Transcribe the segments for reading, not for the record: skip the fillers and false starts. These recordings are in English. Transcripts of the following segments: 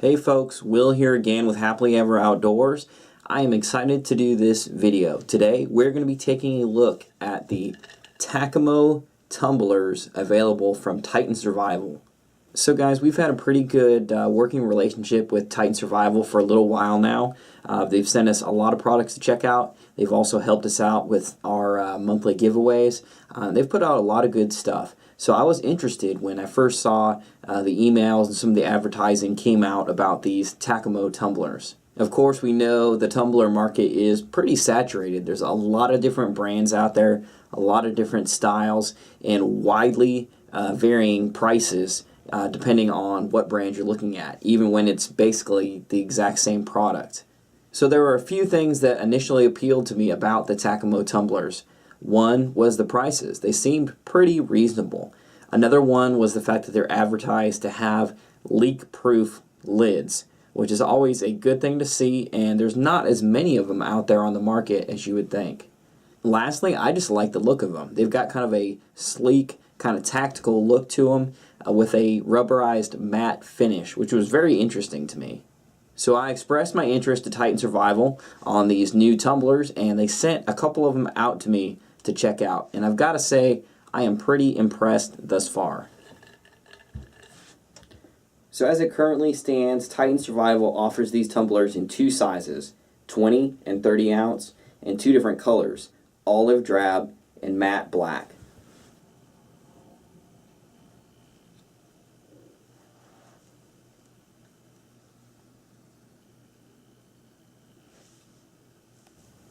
Hey folks, Will here again with Happily Ever Outdoors. I am excited to do this video. Today we're going to be taking a look at the Tacamo Tumblers available from Titan Survival. So guys, we've had a pretty good working relationship with Titan Survival for a little while now. They've sent us a lot of products to check out. They've also helped us out with our monthly giveaways. They've put out a lot of good stuff. So I was interested when I first saw the emails and some of the advertising came out about these Tacamo Tumblers. Of course, we know the tumbler market is pretty saturated. There's a lot of different brands out there, a lot of different styles, and widely varying prices depending on what brand you're looking at, even when it's basically the exact same product. So there were a few things that initially appealed to me about the Tacamo Tumblers. One was the prices. They seemed pretty reasonable. Another one was the fact that they're advertised to have leak-proof lids, which is always a good thing to see, and there's not as many of them out there on the market as you would think. Lastly, I just like the look of them. They've got kind of a sleek, kind of tactical look to them with a rubberized matte finish, which was very interesting to me. So I expressed my interest to Titan Survival on these new tumblers, and they sent a couple of them out to me to check out. And I've got to say, I am pretty impressed thus far. So as it currently stands, Titan Survival offers these tumblers in two sizes, 20 and 30 ounce, and two different colors, olive drab and matte black.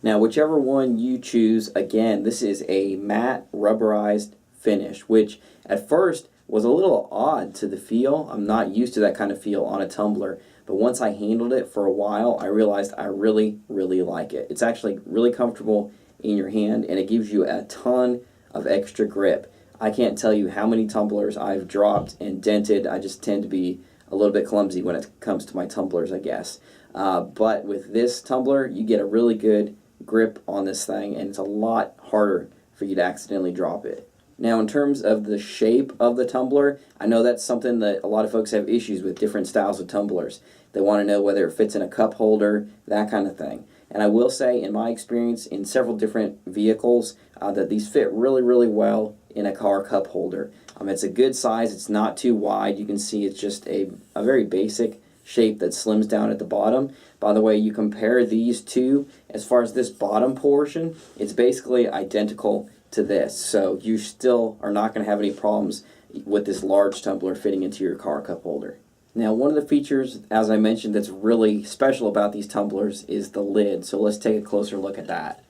Now, whichever one you choose, again, this is a matte rubberized finish, which at first was a little odd to the feel. I'm not used to that kind of feel on a tumbler, but once I handled it for a while, I realized I really, really like it. It's actually really comfortable in your hand, and it gives you a ton of extra grip. I can't tell you how many tumblers I've dropped and dented. I just tend to be a little bit clumsy when it comes to my tumblers, I guess. But with this tumbler, you get a really good grip on this thing, and it's a lot harder for you to accidentally drop it. Now, in terms of the shape of the tumbler, I know that's something that a lot of folks have issues with, different styles of tumblers. They want to know whether it fits in a cup holder, that kind of thing. And I will say, in my experience in several different vehicles, that these fit really, really well in a car cup holder. It's a good size. It's not too wide. You can see it's just a very basic shape that slims down at the bottom. By the way, you compare these two, as far as this bottom portion, it's basically identical to this. So you still are not going to have any problems with this large tumbler fitting into your car cup holder. Now, one of the features, as I mentioned, that's really special about these tumblers is the lid. So let's take a closer look at that.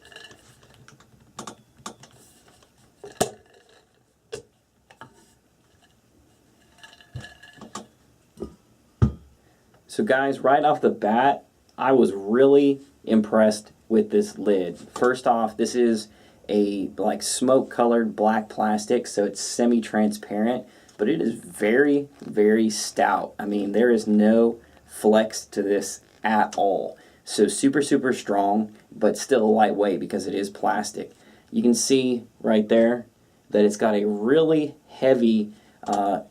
So guys, right off the bat, I was really impressed with this lid. First off, this is a like smoke colored black plastic, so it's semi-transparent, but it is very, very stout. I mean, there is no flex to this at all. So super, super strong, but still lightweight because it is plastic. You can see right there that it's got a really heavy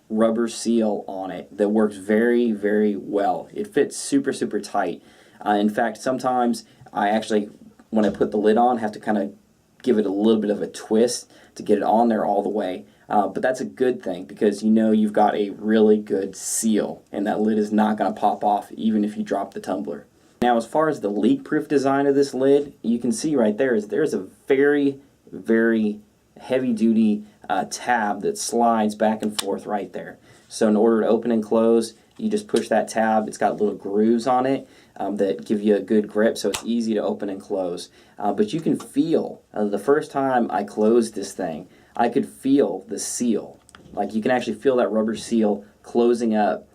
rubber seal on it that works very, very well. It fits super, super tight. In fact, sometimes I actually, when I put the lid on, have to kind of give it a little bit of a twist to get it on there all the way. But that's a good thing because you know you've got a really good seal, and that lid is not going to pop off even if you drop the tumbler. Now, as far as the leak-proof design of this lid, you can see right there is there's a very, very heavy-duty tab that slides back and forth right there. So in order to open and close, you just push that tab. It's got little grooves on it that give you a good grip, so it's easy to open and close. But you can feel, the first time I closed this thing, I could feel the seal. Like you can actually feel that rubber seal closing up,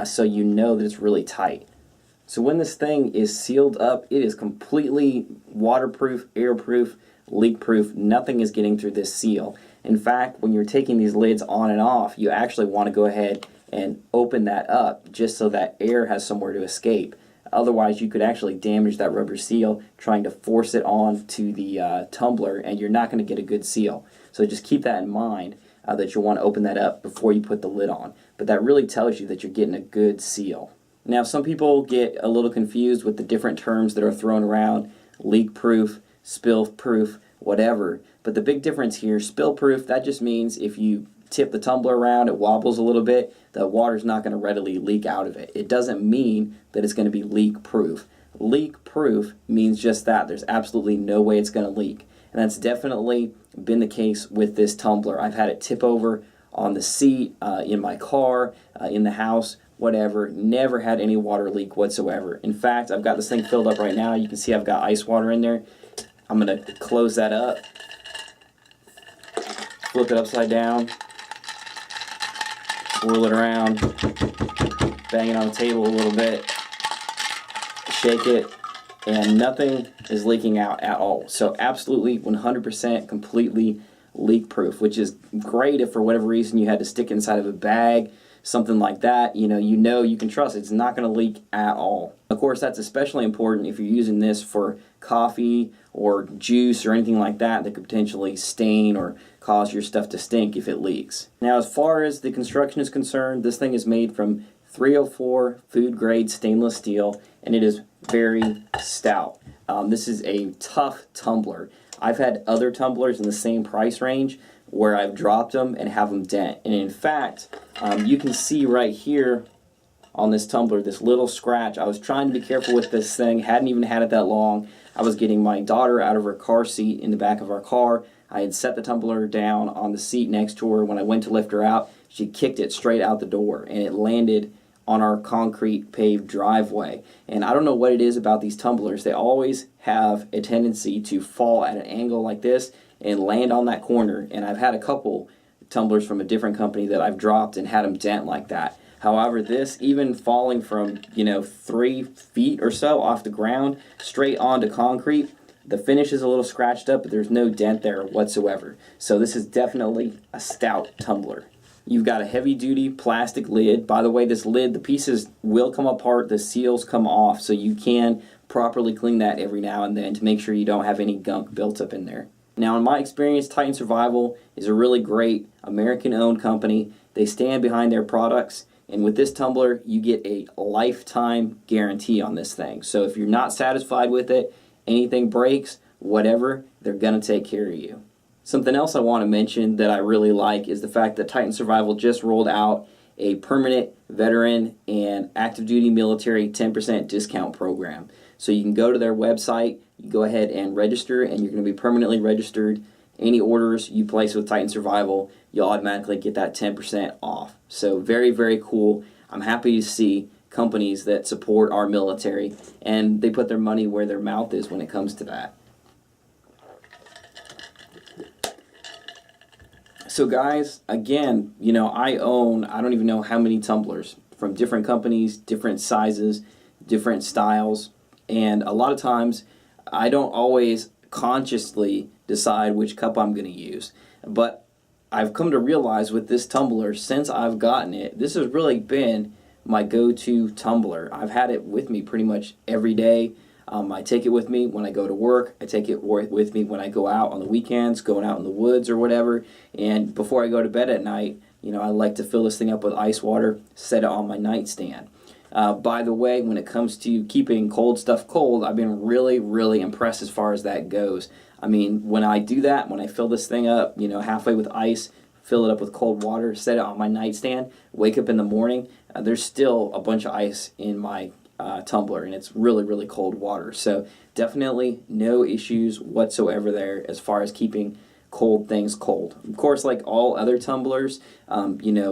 so you know that it's really tight. So when this thing is sealed up, it is completely waterproof, airproof, leak-proof. Nothing is getting through this seal. In fact, when you're taking these lids on and off, you actually want to go ahead and open that up just so that air has somewhere to escape. Otherwise, you could actually damage that rubber seal trying to force it on to the tumbler, and you're not going to get a good seal. So just keep that in mind, that you'll want to open that up before you put the lid on. But that really tells you that you're getting a good seal. Now, some people get a little confused with the different terms that are thrown around: leak proof, spill proof, whatever. But the big difference here, spill proof, that just means if you tip the tumbler around, it wobbles a little bit, the water's not going to readily leak out of it. It doesn't mean that it's going to be leak proof. Leak proof means just that. There's absolutely no way it's going to leak. And that's definitely been the case with this tumbler. I've had it tip over on the seat, in my car, in the house, whatever. Never had any water leak whatsoever. In fact, I've got this thing filled up right now. You can see I've got ice water in there. I'm going to close that up, flip it upside down, swirl it around, bang it on the table a little bit, shake it, and nothing is leaking out at all. So absolutely 100% completely leak proof, which is great if for whatever reason you had to stick it inside of a bag, something like that. You know you can trust it's not going to leak at all. Of course, that's especially important if you're using this for coffee or juice or anything like that that could potentially stain or cause your stuff to stink if it leaks. Now, as far as the construction is concerned, this thing is made from 304 food grade stainless steel, and it is very stout. This is a tough tumbler. I've had other tumblers in the same price range where I've dropped them and have them dent. And in fact, you can see right here on this tumbler, this little scratch. I was trying to be careful with this thing, hadn't even had it that long. I was getting my daughter out of her car seat in the back of our car. I had set the tumbler down on the seat next to her. When I went to lift her out, she kicked it straight out the door, and it landed on our concrete paved driveway. And I don't know what it is about these tumblers. They always have a tendency to fall at an angle like this and land on that corner. And I've had a couple tumblers from a different company that I've dropped and had them dent like that. However, this, even falling from 3 feet or so off the ground straight onto concrete, the finish is a little scratched up, but there's no dent there whatsoever. So this is definitely a stout tumbler. You've got a heavy-duty plastic lid. By the way, this lid, the pieces will come apart, the seals come off, so you can properly clean that every now and then to make sure you don't have any gunk built up in there. Now, in my experience, Titan Survival is a really great American-owned company. They stand behind their products, and with this tumbler, you get a lifetime guarantee on this thing. So if you're not satisfied with it, anything breaks, whatever, they're going to take care of you. Something else I want to mention that I really like is the fact that Titan Survival just rolled out a permanent veteran and active duty military 10% discount program. So you can go to their website, you go ahead and register, and you're going to be permanently registered. Any orders you place with Titan Survival, you'll automatically get that 10% off. So very, very cool. I'm happy to see companies that support our military, and they put their money where their mouth is when it comes to that. So guys, again, I don't even know how many tumblers from different companies, different sizes, different styles, and a lot of times I don't always consciously decide which cup I'm going to use. But I've come to realize with this tumbler, since I've gotten it, this has really been my go-to tumbler. I've had it with me pretty much every day. I take it with me when I go to work. I take it with me when I go out on the weekends, going out in the woods or whatever. And before I go to bed at night, I like to fill this thing up with ice water, set it on my nightstand. By the way, when it comes to keeping cold stuff cold, I've been really, really impressed as far as that goes. I mean, when I do that, when I fill this thing up, halfway with ice, fill it up with cold water, set it on my nightstand, wake up in the morning, there's still a bunch of ice in my tumbler, and it's really, really cold water. So definitely no issues whatsoever there as far as keeping cold things cold. Of course, like all other tumblers,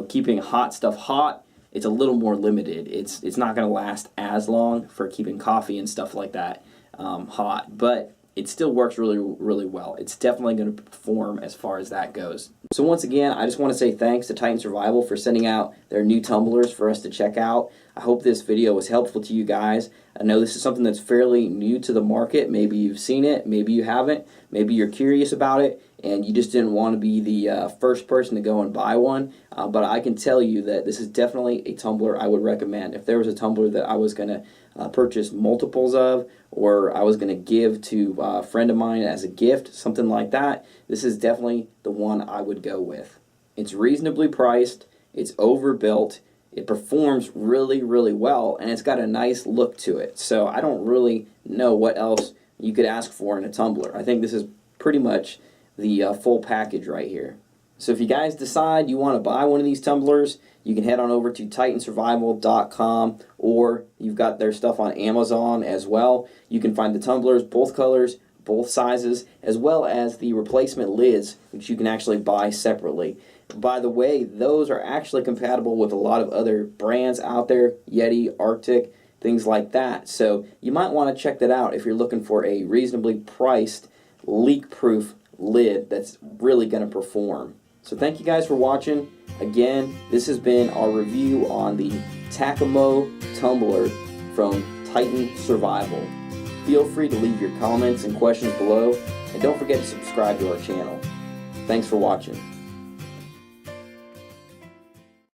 keeping hot stuff hot, it's a little more limited. It's not going to last as long for keeping coffee and stuff like that hot, but it still works really, really well. It's definitely going to perform as far as that goes. So once again, I just want to say thanks to Titan Survival for sending out their new tumblers for us to check out. I hope this video was helpful to you guys. I know this is something that's fairly new to the market. Maybe you've seen it, maybe you haven't, maybe you're curious about it, and you just didn't want to be the first person to go and buy one. But I can tell you that this is definitely a tumbler I would recommend. If there was a tumbler that I was going to purchase multiples of, or I was going to give to a friend of mine as a gift, something like that, this is definitely the one I would go with. It's reasonably priced, it's overbuilt, it performs really, really well, and it's got a nice look to it. So I don't really know what else you could ask for in a tumbler. I think this is pretty much the full package right here. So if you guys decide you want to buy one of these tumblers, you can head on over to titansurvival.com, or you've got their stuff on Amazon as well. You can find the tumblers, both colors, both sizes, as well as the replacement lids, which you can actually buy separately. By the way, those are actually compatible with a lot of other brands out there, Yeti, Arctic, things like that. So you might want to check that out if you're looking for a reasonably priced, leak-proof lid that's really going to perform. So thank you guys for watching. Again, this has been our review on the Tacamo Tumbler from Titan Survival. Feel free to leave your comments and questions below, and don't forget to subscribe to our channel. Thanks for watching.